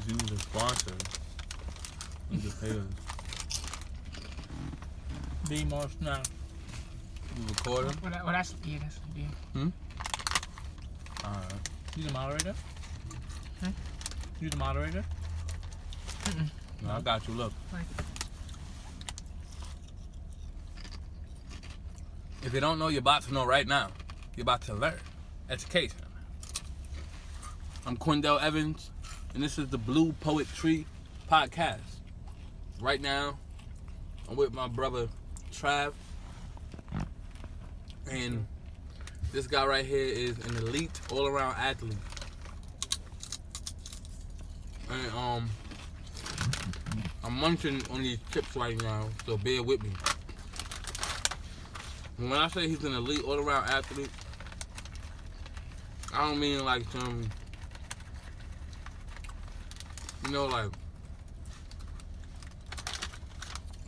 just use the sponsors. You just pay us. Be more now. You recording? Well, that's yeah. Alright. You the moderator? You the moderator? No, I got you. Look. If you don't know, you're about to know right now. You're about to learn. Education. I'm Quindell Evans, and this is the BluePoetTree podcast. Right now, I'm with my brother Trav, and this guy right here is an elite all-around athlete. And I'm munching on these chips right now, so bear with me. When I say he's an elite all-around athlete, I don't mean like some, like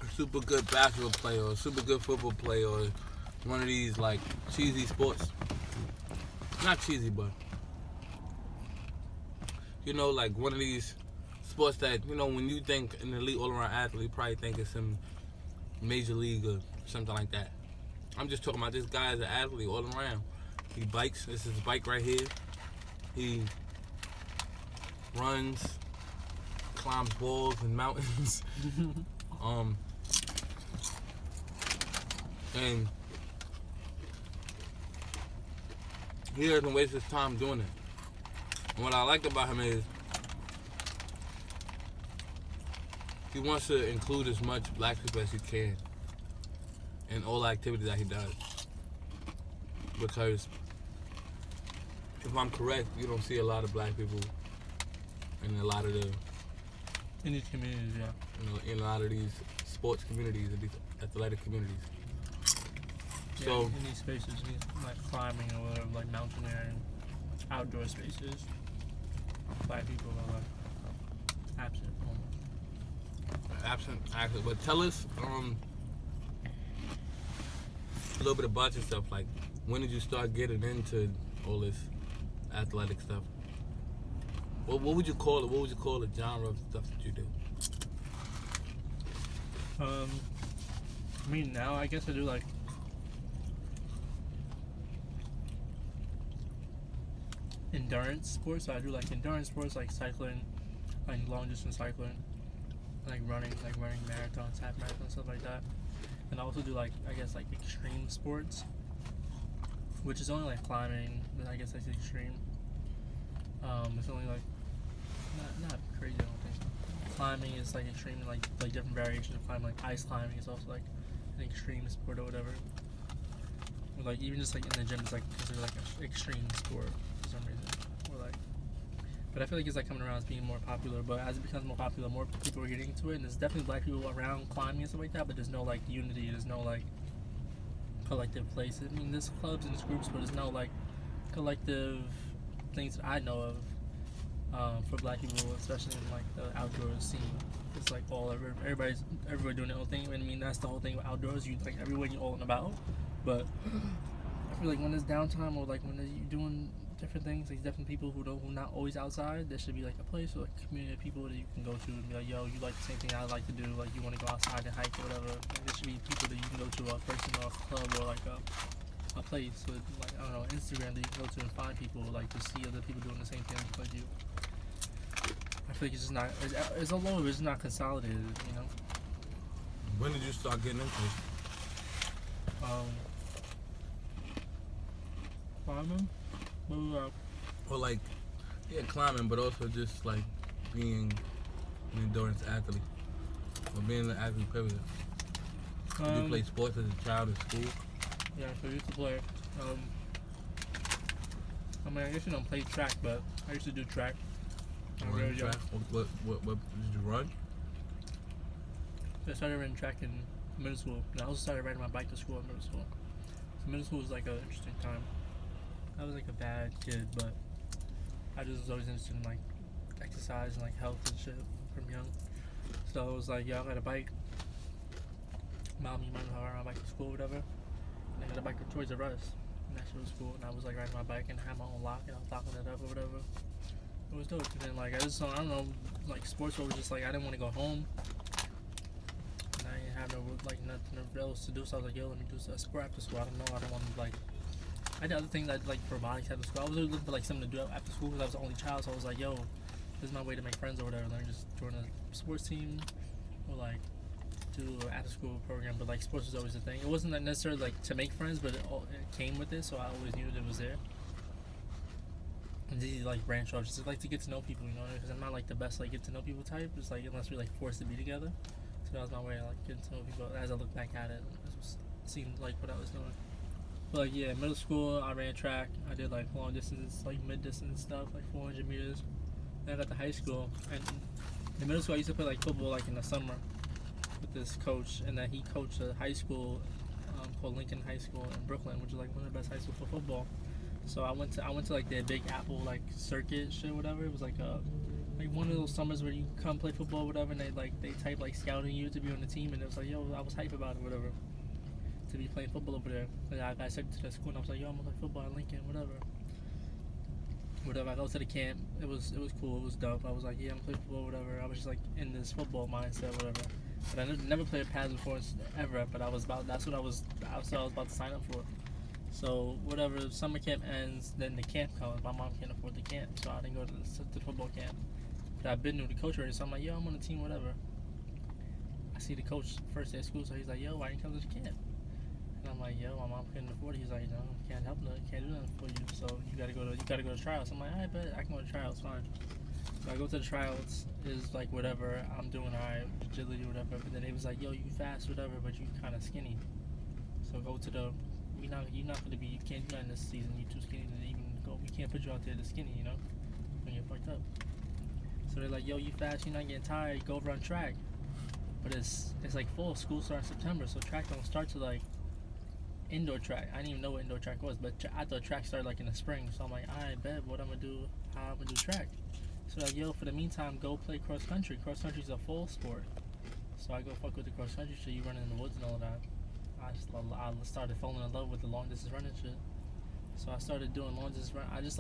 a super good basketball player or a super good football player or one of these like cheesy sports. Not cheesy, but like one of these sports that, when you think an elite all-around athlete, you probably think it's some major league or something like that. I'm just talking about this guy as an athlete all around. He bikes. This is his bike right here. He runs, climbs walls and mountains. And he doesn't waste his time doing it. And what I like about him is he wants to include as much black people as he can in all the activities that he does. Because if I'm correct, you don't see a lot of black people in a lot of the in these communities, yeah. In a lot of these sports communities and these athletic communities. Yeah, So in these spaces, like climbing or whatever, like mountaineering, outdoor spaces, black people are like absent almost. Absent. But tell us a little bit about yourself. Like, when did you start getting into all this athletic stuff? What would you call it? What would you call the genre of stuff that you do? I mean, now I guess I do like endurance sports. So I do like endurance sports, like cycling, like long distance cycling, like running marathons, half marathons, stuff like that. And I also do like, I guess, like extreme sports, which is only like climbing. I guess that's extreme. It's only like not crazy, I don't think. Climbing is like extreme, like different variations of climbing. Like ice climbing is also like an extreme sport or whatever. Or like even just like in the gym, it's like considered like an extreme sport for some reason. Or like, but I feel like it's like coming around as being more popular. But as it becomes more popular, more people are getting into it, and there's definitely black people around climbing and stuff like that. But there's no like unity. There's no like collective place. I mean, there's clubs and there's groups, but there's no like collective things that I know of for black people, especially in like the outdoor scene. It's like everybody doing their own thing. I mean, that's the whole thing with outdoors. You like everywhere you're all and about, but I feel like when there's downtime or like when you're doing different things, like different people who not always outside, there should be like a place or like a community of people that you can go to and be like, yo, you like the same thing I like to do, like you want to go outside and hike or whatever. Like, there should be people that you can go to, a person or a club or like a place with like, I don't know, Instagram that you can go to and find people like to see other people doing the same thing like you. I feel like it's just not, it's a lot of it's not consolidated, you know. When did you start getting into it? Climbing? Well, like, yeah, climbing, but also just like being an endurance athlete or being an athlete period. Did you play sports as a child in school? Yeah, so I used to play. I mean, I guess you don't play track, but I used to do track. Run track? What did you run? I started running track in middle school, and I also started riding my bike to school in middle school. So middle school was like an interesting time. I was like a bad kid, but I just was always interested in like exercise and like health and shit from young. So I was like, yeah, I got a bike. Mom, you might know how I ride my bike to school or whatever. And I got a bike from Toys R Us. And that shit was cool. And I was like riding my bike and I had my own lock and I was locking it up or whatever. It was dope. And then like I don't know, like sports was just like I didn't want to go home. And I didn't have no like nothing else to do. So I was like, yo, let me do a sport after school. I don't know. I don't want to like. I did other things that like robotics after school. I was really looking for like something to do after school because I was the only child. So I was like, yo, this is my way to make friends or whatever. Like just join a sports team or like do an after school program. But like sports was always the thing. It wasn't like necessarily like to make friends, but it came with it. So I always knew that it was there. And easy like branch off, just like to get to know people, you know, because I'm not like the best like get to know people type. It's like unless we're like forced to be together. So that was my way of like getting to know people. As I look back at it, it seemed like what I was doing. But like yeah, middle school I ran track. I did like long distance, like mid distance stuff, like 400 meters. Then I got to high school, and in middle school I used to play like football like in the summer with this coach, and then he coached a high school called Lincoln High School in Brooklyn, which is like one of the best high schools for football. So I went to like the Big Apple like circuit shit, whatever. It was like one of those summers where you come play football, whatever, and they type like scouting you to be on the team, and it was like, yo, I was hype about it, whatever, to be playing football over there. And I got accepted to the school, and I was like, yo, I'm gonna play football at Lincoln, whatever. I go to the camp. It was cool. It was dope. I was like, yeah, I'm playing football, whatever. I was just like in this football mindset, whatever. But I never played pads before ever. But that's what I was about to sign up for. So whatever, summer camp ends, then the camp comes. My mom can't afford the camp, so I didn't go to the football camp. But I've been to the coach already, so I'm like, yo, I'm on the team, whatever. I see the coach first day of school, so he's like, yo, why didn't you come to the camp? And I'm like, yo, my mom couldn't afford it. He's like, no, can't help nothing, can't do nothing for you. So you gotta go to trials. I'm like, I bet I can go to trials, fine. So I go to the trials, is like whatever, I'm doing alright, agility or whatever. But then they was like, yo, you fast, whatever, but you kind of skinny. So go to the you're not gonna be. You can't do that in this season. You're too skinny to even go. We can't put you out there to skinny, you know, when you're fucked up. So they're like, yo, you fast. You're not getting tired. Go run track. But it's like fall. School starts September, so track don't start to like indoor track. I didn't even know what indoor track was, but I thought track started like in the spring. So I'm like, I bet what I'm gonna do. How I'm gonna do track. So like, yo, for the meantime, go play cross country. Cross country is a fall sport. So I go fuck with the cross country shit. You running in the woods and all of that. I started falling in love with the long distance running shit. So I started doing long distance run. I was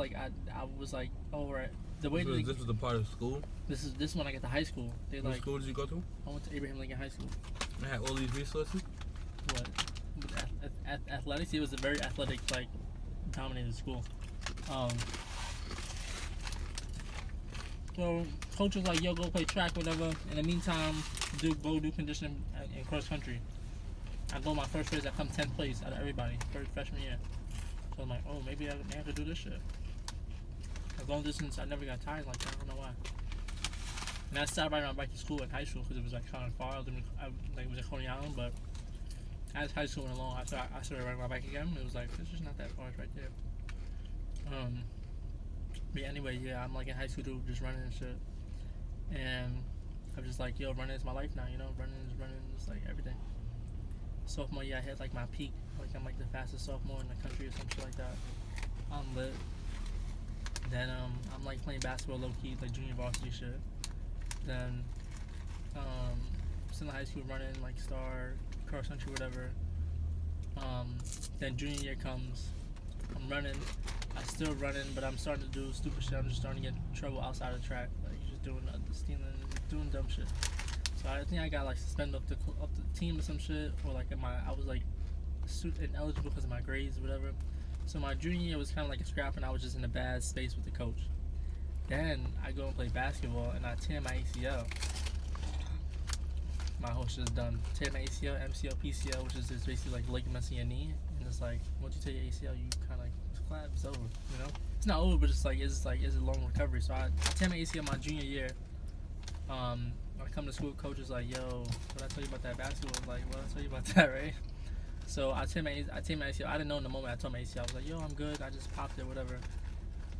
like, oh right. The way this was the part of school. This when I got to high school. What school did you go to? I went to Abraham Lincoln High School. They had all these resources. What? Athletics. It was a very athletic, like, dominated school. So coach was like, yo, go play track, whatever. In the meantime, go do conditioning in cross country. I go my first race, I come 10th place out of everybody, freshman year. So I'm like, oh, maybe I have to do this shit. As long distance, I never got tired like that. I don't know why. And I stopped riding my bike to school in high school because it was like kind of far. It was in Coney Island, but as high school went along, I started riding my bike again. It was like, it's just not that far, it's right there. But anyway, yeah, I'm like in high school too, just running and shit. And I'm just like, yo, running is my life now, you know? Running is like everything. Sophomore year, I hit like my peak. Like I'm like the fastest sophomore in the country or some shit like that. I'm lit. Then I'm like playing basketball low key, like junior varsity shit. Then still in high school running like star, cross country, whatever. Then junior year comes, I'm running. I still running, but I'm starting to do stupid shit. I'm just starting to get in trouble outside of track, like just doing stealing, doing dumb shit. So I think I got like suspended off the team or some shit, or like I was like ineligible because of my grades or whatever. So my junior year was kind of like a scrap, and I was just in a bad space with the coach. Then I go and play basketball, and I tear my ACL. My whole shit is done. Tear my ACL, MCL, PCL, which is just basically like ligaments in your knee. And it's like once you tear your ACL, you kind of like it's over. You know, it's not over, but it's a long recovery. So I tear my ACL my junior year. When I come to school, coach is like, yo, what I tell you about that basketball? I was like, well, I tell you about that, right? So I tear my ACL. I didn't know in the moment I tore my ACL. I was like, yo, I'm good. I just popped it, whatever.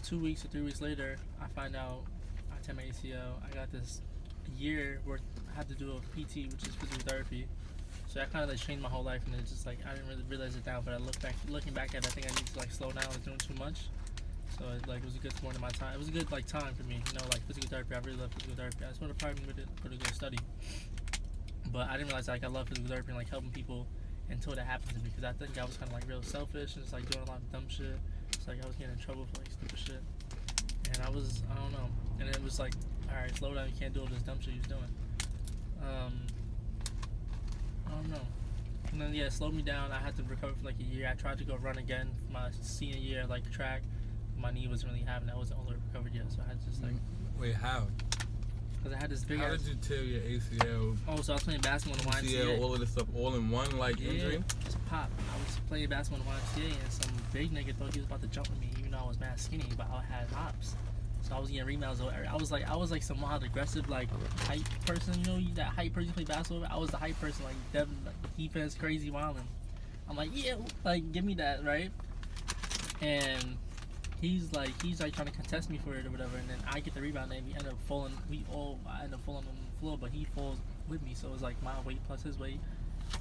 2 weeks or 3 weeks later, I find out I tear my ACL. I got this year where I had to do a PT, which is physical therapy. So that kind of like changed my whole life, and it's just like I didn't really realize it now. But looking back at it, I think I need to like slow down. I was doing too much. So it was a good point in my time. It was a good like time for me, you know, like physical therapy. I really love physical therapy. I just want to probably put a good study. But I didn't realize like I love physical therapy and like helping people until that happened to me, because I think I was kind of like real selfish and just like doing a lot of dumb shit. It's like I was getting in trouble for like stupid shit. and I don't know, and it was like, all right, slow down, you can't do all this dumb shit you was doing. I don't know. And then it slowed me down. I had to recover for like a year. I tried to go run again for my senior year, like track. My knee wasn't really having it. I wasn't all the way recovered yet, so I had to just like. Wait, how? Because I had this big. How did you tear your ACL? Oh, so I was playing basketball in the YMCA. ACL, all of this stuff, all in one injury? Just pop. I was playing basketball in the YMCA, and some big nigga thought he was about to jump with me, even though I was mad skinny, but I had hops. So I was getting rebounds. I was like some wild aggressive like hype person. You know, that hype person you play basketball with? I was the hype person, like defense crazy wilding. I'm like, yeah, like give me that, right? And he's like trying to contest me for it or whatever, and then I get the rebound and we end up falling. I end up falling on the floor, but he falls with me, so it was like my weight plus his weight.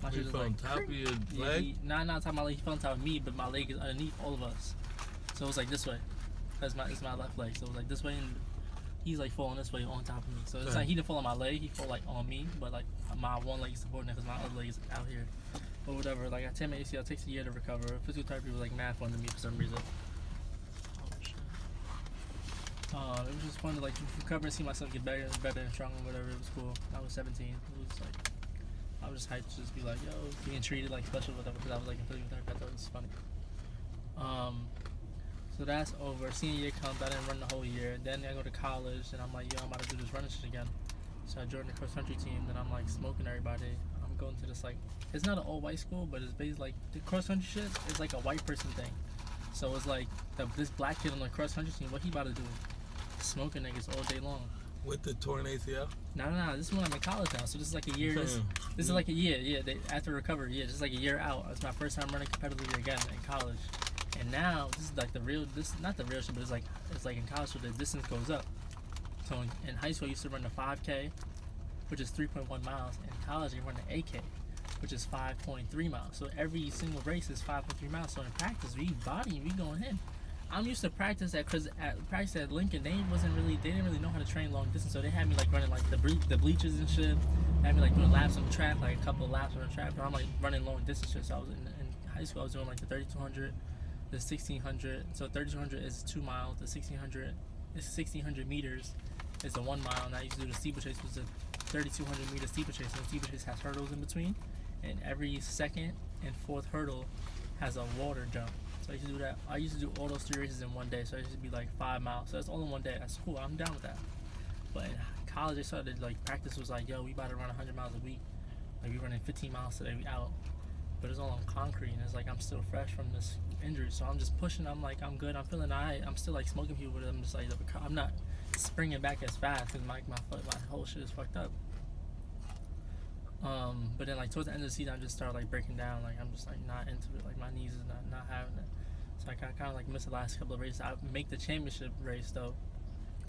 My He fell on top of your leg? Not on top of my leg. He fell on top of me, but my leg is underneath all of us. So it was like this way. It's my left leg. So it was like this way, and he's like falling this way on top of me. So it's like he didn't fall on my leg. He fell like on me, but like my one leg is supporting it because my other leg is out here. But whatever. Like I tear my ACL, it takes a year to recover. Physical therapy was like mad fun to me for some reason. It was just fun to like recover and see myself get better and stronger and whatever. It was cool. I was 17. It was like I was just hyped to just be like, yo, being treated like special whatever, because I was like in physical therapy. I thought it was funny. So that's over. Senior year comes. I didn't run the whole year. Then I go to college and I'm like, yo, I'm about to do this running shit again. So I joined the cross country team. Then I'm like smoking everybody. I'm going to this like, it's not an all white school, but it's basically like the cross country shit is like a white person thing. So it's like this black kid on the cross country team. What he about to do? Smoking niggas all day long. With the torn ACL? No. This is when I'm in college now. So this is like a year. This is like a year. Yeah, after recovery. Yeah, just like a year out. It's my first time running competitively again in college. And now this is like the real. This not the real shit, but it's like in college, so the distance goes up. So in high school, I used to run the 5K, which is 3.1 miles. In college, I run the 8K, which is 5.3 miles. So every single race is 5.3 miles. So in practice, we going in. I'm used to practice at Lincoln. They didn't really know how to train long distance, so they had me like running like the bleachers and shit. They had me like doing laps on the track, like a couple of laps on the track. But I'm like running long distance shit. So I was in high school. I was doing like the 3200, the 1600. So 3200 is 2 miles. The 1600 is 1600 meters. Is a 1 mile. And I used to do the steeplechase, which is a 3200 meter steeplechase. And the steeplechase has hurdles in between, and every second and fourth hurdle has a water jump. So I used to do that. I used to do all those 3 races in one day. So it used to be like 5 miles. So that's all in one day. That's cool. I'm down with that. But in college, they started like practice was like, yo, we about to run 100 miles a week. Like we running 15 miles today. We out. But it's all on concrete, and it's like I'm still fresh from this injury. So I'm just pushing. I'm like, I'm good. I'm feeling alright. I'm still like smoking people, but I'm just like, I'm not springing back as fast because my whole shit is fucked up. But then like towards the end of the season, I just started like breaking down. Like I'm just like not into it. Like my knees is not having it. So I kind of like missed the last couple of races. I make the championship race though.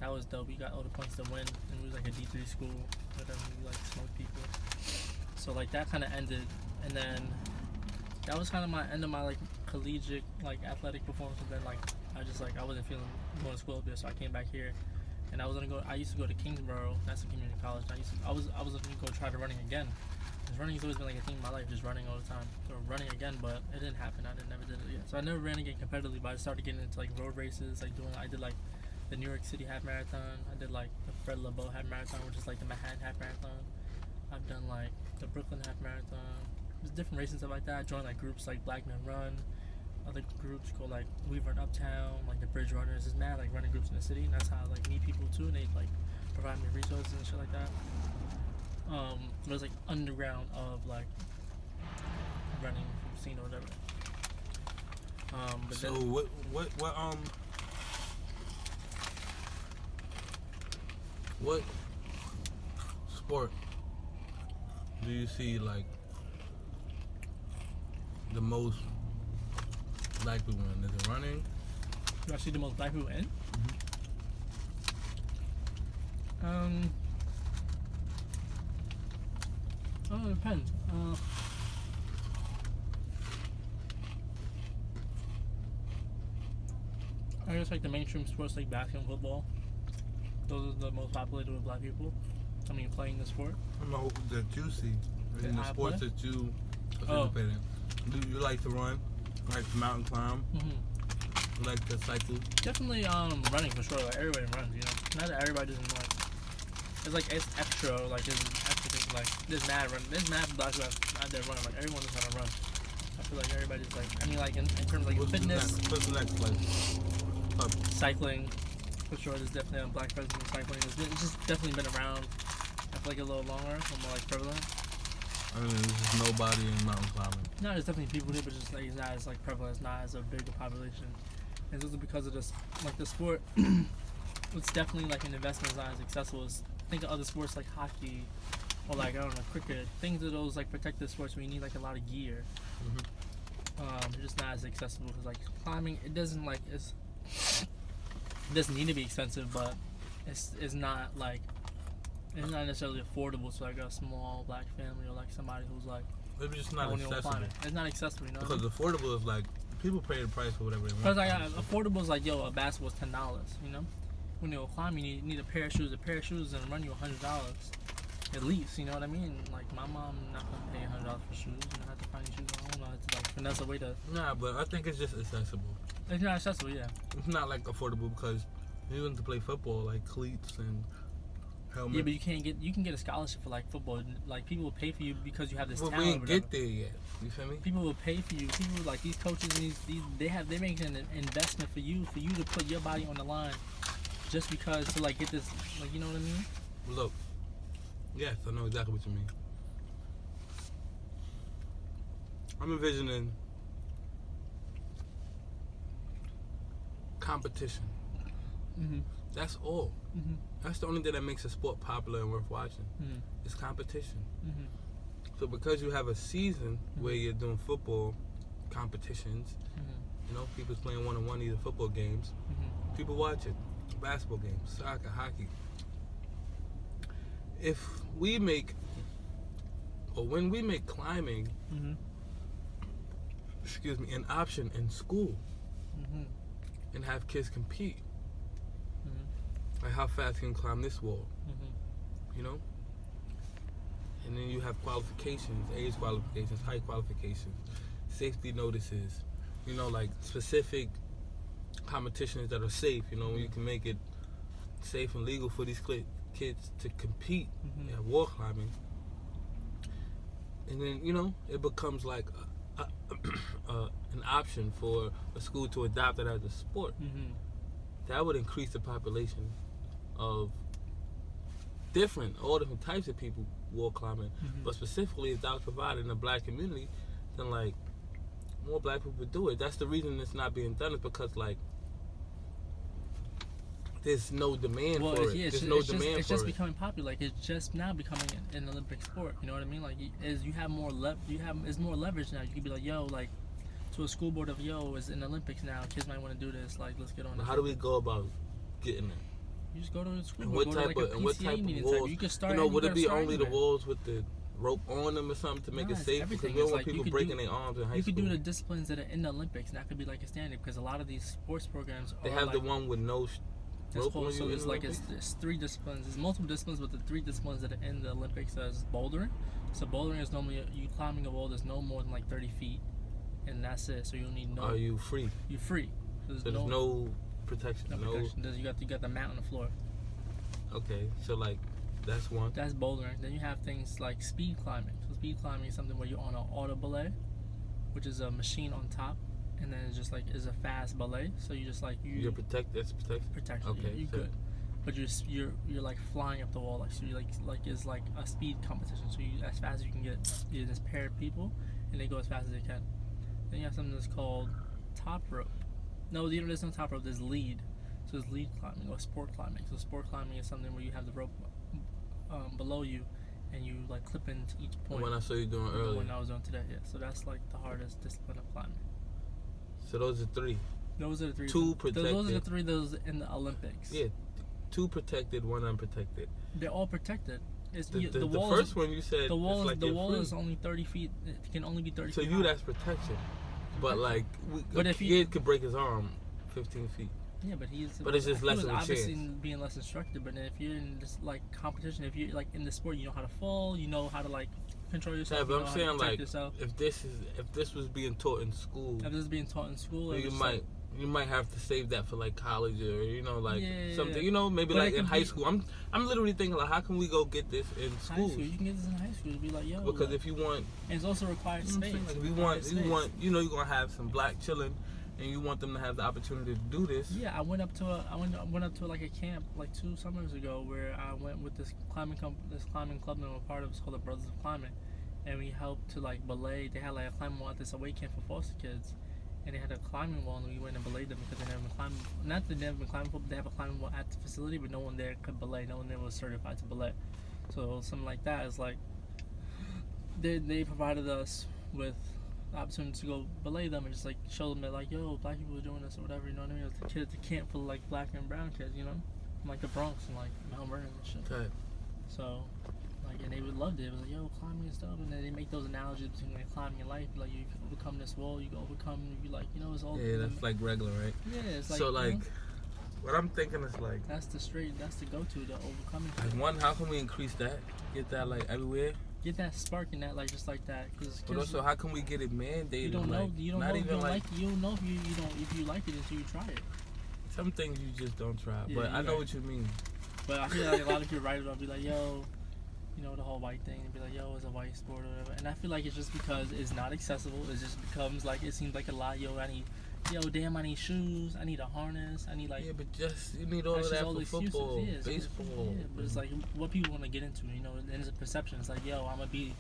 That was dope. We got all the points to win, and we was like a D3 school. But then we like smoked people. So like that kind of ended, and then that was kind of my end of my like collegiate like athletic performance. And then like I wasn't feeling going to school up there, so I came back here. And I used to go to Kingsborough. That's a community college. I was looking to go try to running again. Because running has always been like a thing in my life, just running all the time. Or running again, but it didn't happen. Never did it yet. So I never ran again competitively, but I started getting into like road races. I did like the New York City half marathon. I did like the Fred LeBeau half marathon, which is like the Manhattan half marathon. I've done like the Brooklyn half marathon. There's different races stuff like that. I joined like groups like Black Men Run. Other groups called like We Run Uptown, like the Bridge Runners. It's mad like running groups in the city, and that's how I like meet people too. And they like provide me resources and shit like that. It was like underground of like running scene or whatever. But so then, what sport do you see like the most black people in? Is it running? do I see the most black people in? It depends. I guess like the mainstream sports like basketball and football. Those are the most populated with black people. I mean, playing the sport. No, that you see in the I sports play? that you participate in. Do you like to run? Like to mountain climb? like the cycle. Definitely running for sure. Like everybody runs, you know. Not that everybody doesn't like. It's like it's extra. Like there's extra things. Like there's mad run. There's mad black people out there running. Like everyone knows how to run. I feel like everybody's like. I mean, like in terms of like fitness. What's the next like? Cycling. For sure, there's definitely a black presence in cycling. It's just definitely been around. I feel like a little longer, more like prevalent. I mean, there's just nobody in mountain climbing. No, there's definitely people here, but just like it's not as like prevalent. It's not as a big a population. And it's also because of this, like the sport. It's definitely like an investment. It's not as accessible as think of other sports like hockey or like I don't know cricket. Things of those like protective sports where you need like a lot of gear. They're just not as accessible because like climbing, it doesn't like it doesn't need to be expensive, but it's not like. It's not necessarily affordable to like a small black family or like somebody who's like. It's just not accessible. It's not accessible, you know. Because affordable is like people pay the price for whatever they want. Because like affordable is like a basketball's $10, you know. When you go climb, you need a pair of shoes. A pair of shoes is gonna run you $100 at least. You know what I mean? Like my mom not gonna pay $100 for shoes. You know, I have to find shoes on my own. I have to like finesse a way to. Nah, but I think it's just accessible. It's not accessible, yeah. It's not like affordable because you want to play football like cleats and. Helmet. Yeah, but you can get a scholarship for like football. Like people will pay for you because you have this talent. We ain't get there yet. You feel me? People will pay for you. People like these coaches and these they make an investment for you to put your body on the line, just because to like get this like you know what I mean? Look, yes, I know exactly what you mean. I'm envisioning competition. That's all. That's the only thing that makes a sport popular and worth watching. It's competition. So because you have a season where you're doing football competitions, you know, people's playing one-on-one either football games, people watch it, basketball games, soccer, hockey. If we make, or when we make climbing, an option in school, and have kids compete, like how fast can you climb this wall, you know? And then you have qualifications, age qualifications, height qualifications, safety notices, you know, like specific competitions that are safe, you know, when you can make it safe and legal for these kids to compete at wall climbing. And then, you know, it becomes like an option for a school to adopt it as a sport. That would increase the population of all different types of people wall climbing, but specifically if that was provided in the black community, then like more black people would do it. That's the reason it's not being done, is because like there's no demand for it. It's just becoming popular. Like it's just now becoming an Olympic sport. You know what I mean? Like you have more it's more leverage now. You can be like, yo, like to a school board of it's in the Olympics now. Kids might want to do this. Like let's get on. How do we go about getting it? You just go to the school. And what type of walls? You can start. You know, would it be only the walls with the rope on them or something to make it safe? Because we don't want people breaking their arms in high school. You could do the disciplines that are in the Olympics, and that could be like a standard. Because a lot of these sports programs they have the one with no rope on you. So it's like it's 3 disciplines. There's multiple disciplines, but the 3 disciplines that are in the Olympics is bouldering. So bouldering is normally you climbing a wall that's no more than like 30 feet, and that's it. So you'll need no. Are you free? You're free. So there's no protection. No protection. You got the mat on the floor. Okay, so like that's one. That's bouldering. Then you have things like speed climbing. So speed climbing is something where you're on an auto belay, which is a machine on top, and then it's just like is a fast belay. So you just like you're protected. That's protection. Protection. Okay, you're good. But you're like flying up the wall. Like so you like it's like a speed competition. So you as fast as you can get. You just pair of people, and they go as fast as they can. Then you have something that's called top rope. No, there's no top rope. There's lead. So it's lead climbing or sport climbing. So sport climbing is something where you have the rope below you, and you like clip into each point. The one I saw you doing earlier. The one I was doing today, yeah. So that's like the hardest discipline of climbing. So those are 3. Those are the 3. 2 protected. Those are the 3. Those in the Olympics. Yeah, 2 protected, 1 unprotected. They're all protected. It's the wall. The first one you said the wall. Like the wall is only 30 feet. It can only be 30 feet. So you that's protection. But like, a kid could break his arm 15 feet. Yeah, but it's just less of a obviously chance. Being less instructed. But if you're in this like competition, if you're like in the sport, you know how to fall, you know how to like control yourself. Yeah, but I'm saying like yourself. if this was being taught in school, you you might have to save that for like college or like Yeah, something. yeah. Maybe But like it in could high be- school. I'm literally thinking like, how can we go get this in High school? school, you can get this in high school. It'd be like, yo. Because like, if you want, and it's also required you know what space. I'm saying? Like if It's you required want, space. you're gonna have some black children, and you want them to have the opportunity to do this. Yeah, I went up to like a camp like 2 summers ago where I went with this climbing club that I'm a part of. It's called the Brothers of Climbing, and we helped to like belay. They had like a climbing wall at this away camp for foster kids, and they had a climbing wall, and we went and belayed them because they never been climbing. Not that they never been climbing, but they have a climbing wall at the facility, but no one there could belay. No one there was certified to belay. So something like that is like they provided us with the opportunity to go belay them and just like show them that like, yo, black people are doing this or whatever, you know what I mean? It's the kids, the camp full of like black and brown kids, you know, from, like the Bronx and like Mount Vernon and shit. Okay. So like, and they would loved it. It was like, yo, climbing and stuff, and then they make those analogies between like climbing and life. Like you can overcome this wall, you can overcome. You like, you know, it's all. Yeah, that's like regular, right? Yeah, it's like. So like, you know, what I'm thinking is like, that's the go-to, the overcoming. like one, how can we increase that? Get that like everywhere. Get that spark in that, like just like that. Cause But also, how can we get it mandated? you don't know. Like, You don't not know. even like You don't know if you like it until you try it. some things you just don't try. Yeah, But I know right. what you mean. But I feel like a lot of people write it up, be like, yo, you know, the whole white thing, and be like, yo, it's a white sport or whatever. And I feel like it's just because it's not accessible. It just becomes like, it seems like a lot. Yo, I need shoes. I need a harness. I need like. Yeah, but just you need all that's of just that all for the excuses. football, Yeah, baseball. Yeah, but it's like what people want to get into, you know, and it's a perception. It's like, yo, I'm gonna be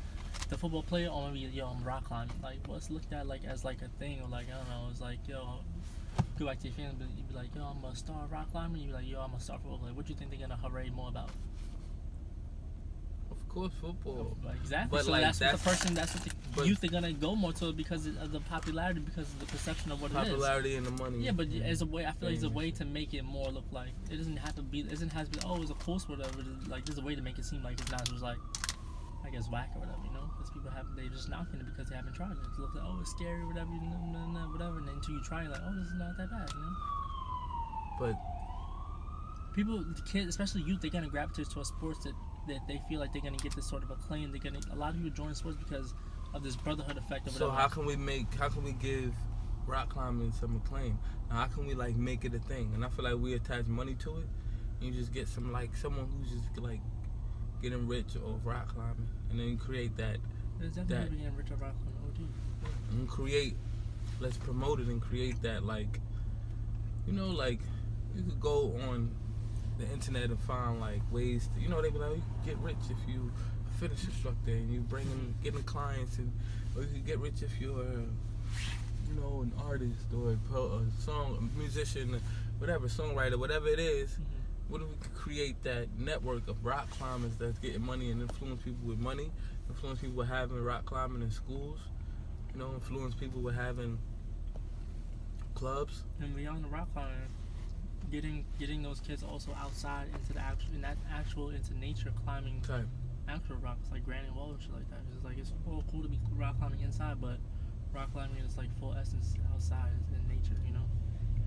the football player, or I'm gonna be, yo, I'm rock climbing. Like, what's looked at like as like a thing, or like, I don't know, it's like, yo, go back to your fans, but you'd be like, yo, I'm a star rock climber. You'd be like, yo, I'm a star football player. What do you think they're gonna hooray more about? Of course, football. Exactly. But so like, that's what the youth are gonna go more to because of the popularity, because of the perception of what popularity and the money. it is. Yeah, but as a way, I feel like it's a way to make it more look like it doesn't have to be. It doesn't have to be. Oh, it's a cool sport, whatever. Like there's a way to make it seem like it's not just like, I guess, whack or whatever. You know, because people they just knocking it because they haven't tried it. It's looked like, oh, it's scary, whatever, whatever. And then until you try it, like, oh, this is not that bad, you know. But people, the kids, especially youth, they're gonna gravitate to a sports that they feel like they're gonna get this sort of acclaim. A lot of people join sports because of this brotherhood effect or whatever. so how can we give rock climbing some acclaim? Now, how can we like make it a thing? And I feel like we attach money to it. And you just get someone who's just like getting rich off rock climbing, and then you create that. There's definitely getting rich off rock climbing. And let's promote it and create that, like, you know, like you could go on the internet and find like ways to, you know, they be like, you can get rich if you a fitness instructor and you getting clients, and or you can get rich if you're you know, an artist or a musician, whatever, songwriter, whatever it is. Mm-hmm. What if we could create that network of rock climbers that's getting money and influence people with money, influence people with having rock climbing in schools, you know, influence people with having clubs. And beyond the rock climbing, getting those kids also outside into nature climbing, Okay. actual rocks like Granite Wall and shit like that. It's like it's all cool to be rock climbing inside, but rock climbing is like full essence outside in nature, you know.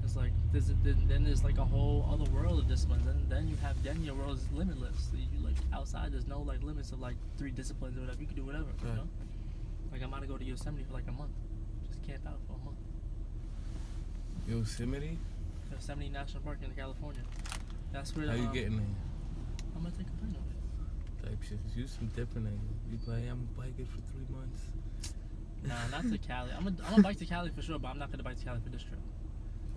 It's like then there's like a whole other world of disciplines, and then your world is limitless. So you like outside, there's no like limits of like 3 disciplines or whatever. You can do whatever, you know. Like I'm about to go to Yosemite for like a month, just camp out for a month. Yosemite? Yosemite National Park in California. That's where. How you getting there? I'm gonna take a plane over. Type shit. Use some different angles. You play, I'm biking for 3 months. Nah, not to Cali. I'm gonna bike to Cali for sure, but I'm not gonna bike to Cali for this trip.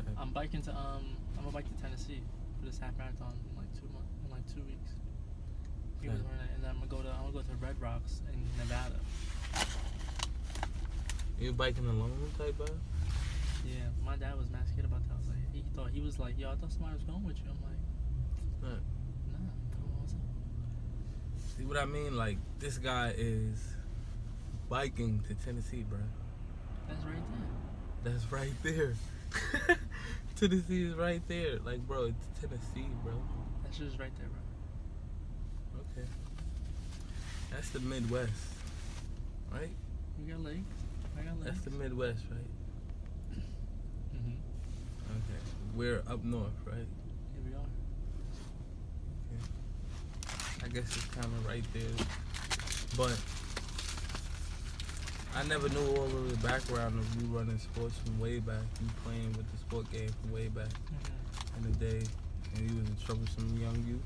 Okay. I'm gonna bike to Tennessee for this half marathon in like 2 months, in like 2 weeks. Okay. And then I'm gonna go to Red Rocks in Nevada. You biking alone type of? Yeah, my dad was mad scared about that. He was like, yo, I thought somebody was going with you. I'm like, Right. nah, come on, what's up? See what I mean? Like, this guy is biking to Tennessee, bro. That's right there. That's right there. Tennessee is right there. Like, bro, it's Tennessee, bro. That shit is right there, bro. Okay. That's the Midwest, right? You got legs. I got legs. That's the Midwest, right? Okay. We're up north, right? Here we are. Okay. I guess it's kind of right there. But I never knew all of the background of you running sports from way back. You playing with the sport game from way back in the day, and you was a troublesome young youth.